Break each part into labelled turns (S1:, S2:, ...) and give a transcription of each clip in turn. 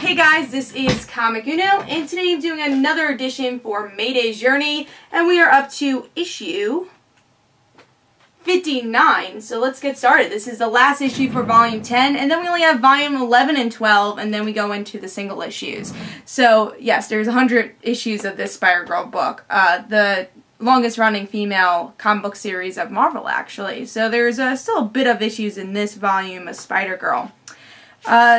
S1: Hey guys, this is Comic Uno, and today I'm doing another edition for Mayday's Journey, and we are up to issue 59. So let's get started. This is the last issue for volume 10, and then we only have volume 11 and 12, and then we go into the single issues. So yes, there's 100 issues of this Spider-Girl book. The longest running female comic book series of Marvel, actually. So there's still a bit of issues in this volume of Spider-Girl.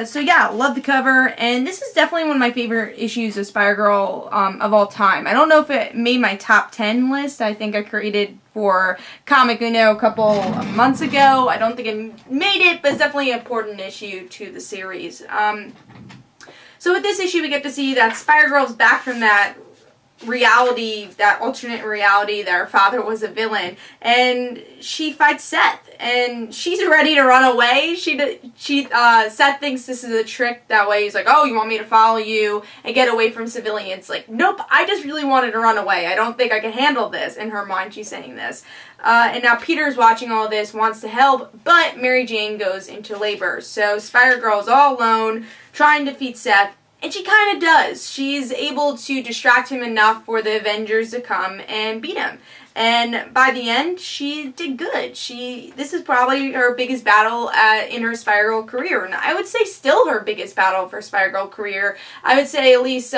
S1: So yeah, love the cover, and this is definitely one of my favorite issues of Spider-Girl of all time. I don't know if it made my top 10 list. I think I created for Comic Uno a couple of months ago. I don't think it made it, but it's definitely an important issue to the series. So with this issue, we get to see that Spider-Girl's back from that reality, that alternate reality that her father was a villain, and she fights Seth, and she's ready to run away. Seth thinks this is a trick. That way he's like, oh, you want me to follow you and get away from civilians? Like, nope, I just really wanted to run away. I don't think I can handle this. In her mind, she's saying this. And now Peter's watching all this, wants to help, but Mary Jane goes into labor. So Spider-Girl's all alone, trying to defeat Seth. And she kind of does. She's able to distract him enough for the Avengers to come and beat him. And by the end, she did good. This is probably her biggest battle in her Spider-Girl career. And I would say still her biggest battle for Spider-Girl career. I would say at least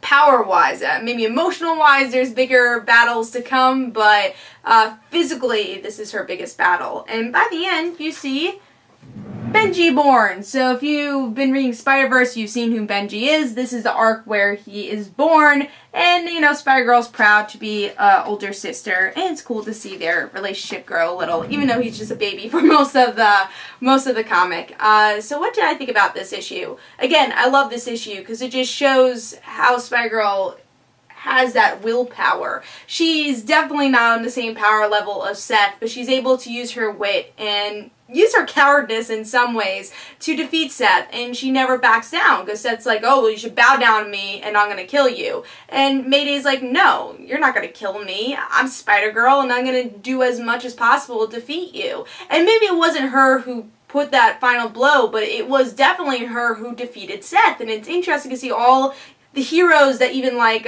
S1: power-wise, maybe emotional-wise, there's bigger battles to come. But physically, this is her biggest battle. And by the end, you see Benji born. So if you've been reading Spider-Verse, you've seen who Benji is. This is the arc where he is born, and you know, Spider-Girl's proud to be an older sister, and it's cool to see their relationship grow a little, even though he's just a baby for most of the comic. So what did I think about this issue? Again, I love this issue because it just shows how Spider-Girl has that willpower. She's definitely not on the same power level of Seth, but she's able to use her wit and use her cowardness in some ways to defeat Seth, and she never backs down because Seth's like, oh, well, you should bow down to me and I'm gonna kill you. And Mayday's like, no, you're not gonna kill me. I'm Spider-Girl and I'm gonna do as much as possible to defeat you. And maybe it wasn't her who put that final blow, but it was definitely her who defeated Seth. And it's interesting to see all the heroes that even like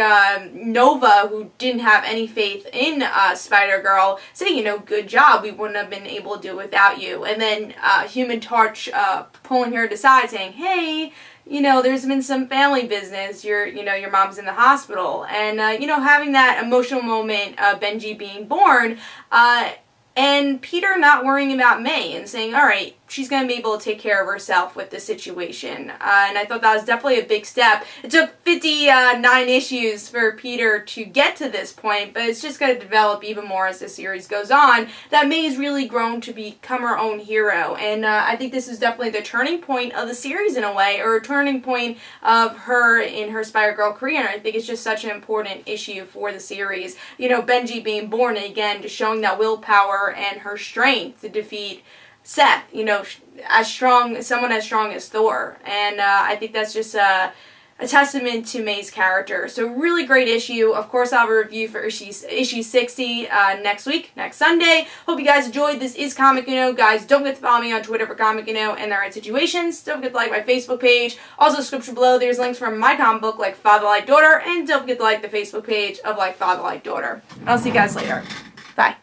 S1: Nova, who didn't have any faith in Spider-Girl, say, you know, good job, we wouldn't have been able to do it without you. And then Human Torch pulling her to the side saying, hey, you know, there's been some family business, your mom's in the hospital. And, you know, having that emotional moment of Benji being born, and Peter not worrying about May and saying, all right, she's going to be able to take care of herself with the situation. And I thought that was definitely a big step. It took 59 issues for Peter to get to this point, but it's just going to develop even more as the series goes on, that May's really grown to become her own hero. And I think this is definitely the turning point of the series in a way, or a turning point of her in her Spider-Girl career. And I think it's just such an important issue for the series. You know, Benji being born, and again, just showing that willpower and her strength to defeat Seth, you know, someone as strong as Thor. And I think that's just a testament to May's character. So really great issue. Of course, I'll have a review for issue 60 next week, next Sunday. Hope you guys enjoyed. This is Comic Uno. Guys, don't forget to follow me on Twitter for Comic Uno and The Right Situations. Don't forget to like my Facebook page. Also, description below, there's links from my comic book, Like Father Like Daughter. And don't forget to like the Facebook page of Like Father Like Daughter. I'll see you guys later. Bye.